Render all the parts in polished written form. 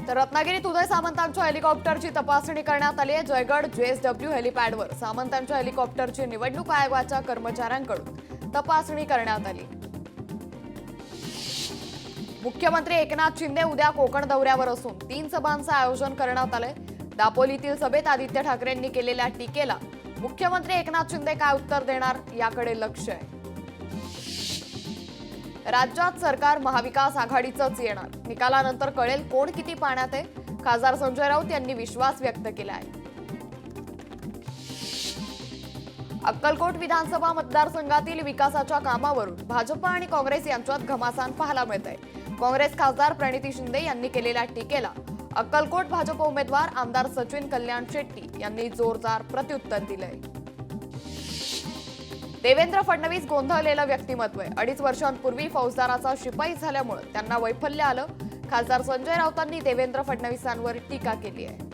तर रत्नागिरीत उदय सामंतांच्या हेलिकॉप्टरची तपासणी करण्यात आली आहे। जयगड JSW हेलिपॅडवर सामंतांच्या हेलिकॉप्टरची निवडणूक आयोगाच्या कर्मचाऱ्यांकडून तपासणी करण्यात आली। मुख्यमंत्री एकनाथ शिंदे उद्या कोकण दौऱ्यावर असून 3 सभांचं आयोजन करण्यात आलंय। दापोलीतील सभेत आदित्य ठाकरेंनी केलेल्या टीकेला मुख्यमंत्री एकनाथ शिंदे काय उत्तर देणार याकडे लक्ष आहे। राज्यात सरकार महाविकास आघाडीचंच येणार, निकालानंतर कळेल कोण किती पाण्यात आहे, खासदार संजय राऊत यांनी विश्वास व्यक्त केला आहे। अक्कलकोट विधानसभा मतदारसंघातील विकासाच्या कामावरून भाजप आणि काँग्रेस यांच्यात घमासान पाहायला मिळतंय। काँग्रेस खासदार प्रणिती शिंदे यांनी केलेल्या टीकेला अक्कलकोट भाजप उमेदवार आमदार सचिन कल्याण शेट्टी यांनी जोरदार प्रत्युत्तर दिलंय। देवेंद्र फडणवीस गोंधळलेलं व्यक्तिमत्व आहे। 2.5 वर्षांपूर्वी फौजदाराचा शिपाई झाल्यामुळे त्यांना वैफल्य आलं। खासदार संजय राऊतांनी देवेंद्र फडणवीसांवर टीका केली आहे।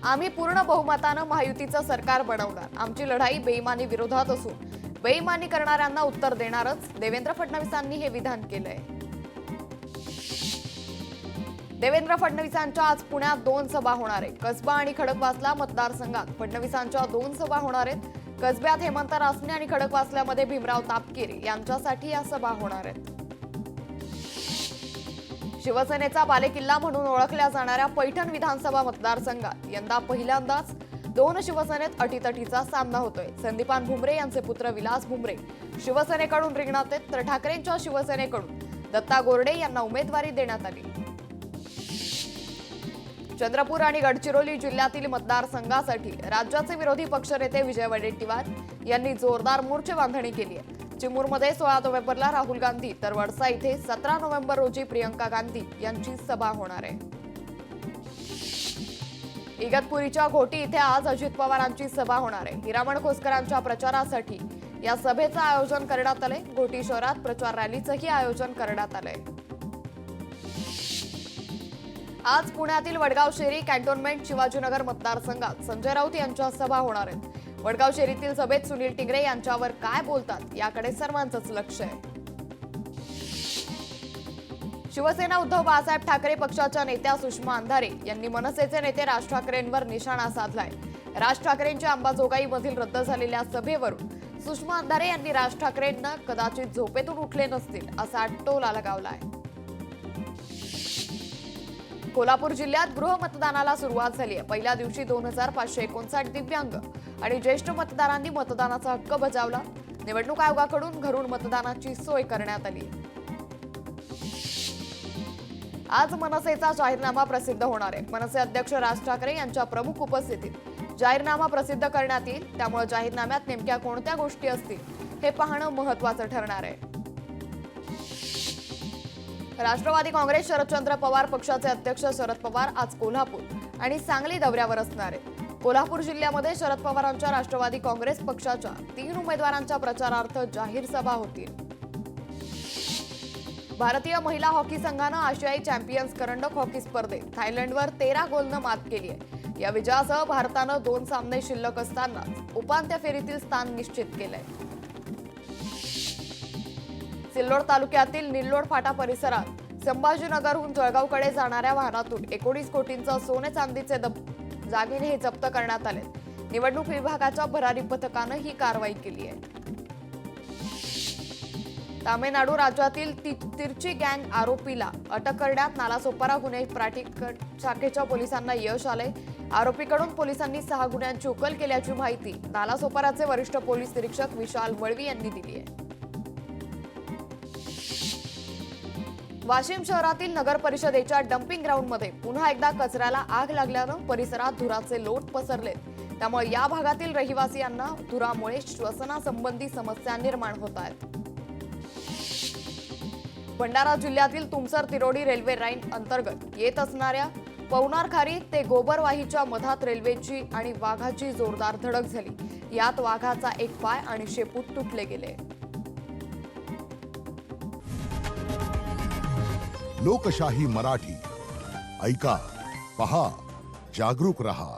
आम्ही पूर्ण बहुमतानं महायुतीचं सरकार बनवणार, आमची लढाई बेईमानी विरोधात असून बेईमानी करणाऱ्यांना उत्तर देणारच, देवेंद्र फडणवीसांनी हे विधान केलंय। देवेंद्र फडणवीसांच्या आज पुण्यात 2 सभा होणार आहेत। कसबा आणि खडकवासला मतदारसंघात फडणवीसांच्या 2 सभा होणार आहेत। कसब्यात हेमंत रासने आणि खडकवासल्यामध्ये भीमराव तापकीर यांच्यासाठी या सभा होणार आहेत। शिवसेनेचा बालेकिल्ला म्हणून ओळखल्या जाणाऱ्या पैठण विधानसभा मतदारसंघात यंदा पहिल्यांदाच 2 शिवसेनेत अटीतटीचा सामना होतोय। संदीपान भुमरे यांचे पुत्र विलास भुमरे शिवसेनेकडून रिंगणात आहेत, तर ठाकरेंच्या शिवसेनेकडून दत्ता गोरडे यांना उमेदवारी देण्यात आली। चंद्रपूर आणि गडचिरोली जिल्ह्यातील मतदारसंघासाठी राज्याचे विरोधी पक्षनेते विजय वडेट्टीवार यांनी जोरदार मोर्चे बांधणी केली आहे। चिमूरमध्ये 16 नोव्हेंबरला राहुल गांधी, तर वडसा इथे 17 नोव्हेंबर रोजी प्रियंका गांधी यांची सभा होणार आहे। इगतपुरीच्या घोटी इथे आज अजित पवारांची सभा होणार आहे। हिरामण खोसकरांच्या प्रचारासाठी या सभेचं आयोजन करण्यात आलंय। घोटी शहरात प्रचार रॅलीचंही आयोजन करण्यात आलंय। आज पुण्यातील वडगाव शेरी कॅन्टोन्मेंट शिवाजीनगर मतदारसंघात संजय राऊत यांच्या सभा होणार आहेत। वडगाव शेरीतील सभेत सुनील टिंगरे यांच्यावर काय बोलतात याकडे सर्वांचंच लक्ष आहे। शिवसेना उद्धव बाळासाहेब ठाकरे पक्षाच्या नेत्या सुषमा अंधारे यांनी मनसेचे नेते राज ठाकरेंवर निशाणा साधलाय। राज ठाकरेंच्या अंबाजोगाईमधील रद्द झालेल्या सभेवरून सुषमा अंधारे यांनी राज ठाकरेंना कदाचित झोपेतून उठले नसतील असा टोला लगावलाय। कोल्हापूर जिल्ह्यात गृहमतदानाला सुरुवात झाली आहे। पहिल्या दिवशी 2559 दिव्यांग आणि ज्येष्ठ मतदारांनी मतदानाचा हक्क बजावला। निवडणूक आयोगाकडून घरून मतदानाची सोय करण्यात आली। आज मनसेचा जाहीरनामा प्रसिद्ध होणार आहे। मनसे अध्यक्ष राज ठाकरे यांच्या प्रमुख उपस्थितीत जाहीरनामा प्रसिद्ध करण्यात येईल, त्यामुळे जाहीरनाम्यात नेमक्या कोणत्या गोष्टी असतील हे पाहणं महत्त्वाचं ठरणार आहे। राष्ट्रवादी काँग्रेस शरदचंद्र पवार पक्षाचे अध्यक्ष शरद पवार आज कोल्हापूर आणि सांगली दौऱ्यावर असणार आहेत। कोल्हापूर जिल्ह्यामध्ये शरद पवारांच्या राष्ट्रवादी काँग्रेस पक्षाच्या 3 उमेदवारांच्या प्रचारार्थ जाहीर सभा होतील। भारतीय महिला हॉकी संघानं आशियाई चॅम्पियन्स करंडक हॉकी स्पर्धेत थायलंडवर 13 गोलनं मात केली आहे। या विजयासह भारतानं 2 सामने शिल्लक असताना उपांत्य फेरीतील स्थान निश्चित केलंय। सिल्लोड तालुक्यातील निल्लोड फाटा परिसरात संभाजीनगरहून जळगावकडे जाणाऱ्या वाहनातून 19 कोटींचं सोने चांदीचे दागिने हे जप्त करण्यात आले। निवडणूक विभागाच्या भरारी पथकानं ही कारवाई केली आहे। तामिळनाडू राज्यातील तिरची गँग आरोपीला अटक करण्यात नालासोपारा गुन्हे शाखेच्या पोलिसांना यश आलंय। आरोपीकडून पोलिसांनी 6 गुन्ह्यांची उकल केल्याची माहिती नालासोपाराचे वरिष्ठ पोलीस निरीक्षक विशाल वळवी यांनी दिली आहे। वाशिम शहरातील नगर परिषदेच्या डम्पिंग ग्राउंडमध्ये पुन्हा एकदा कचऱ्याला आग लागल्यानं परिसरात धुराचे लोट पसरले, त्यामुळे या भागातील रहिवासियांना धुरामुळे श्वसनासंबंधी समस्या निर्माण होत आहेत। भंडारा जिल्ह्यातील तुमसर तिरोडी रेल्वे लाईन अंतर्गत येत असणाऱ्या पवनार-खारी ते गोबरवाहीच्या मधात रेल्वेची आणि वाघाची जोरदार धडक झाली। यात वाघाचा एक पाय आणि शेपूट तुटले गेले। लोकशाही मराठी ऐका, पहा, जागरूक रहा।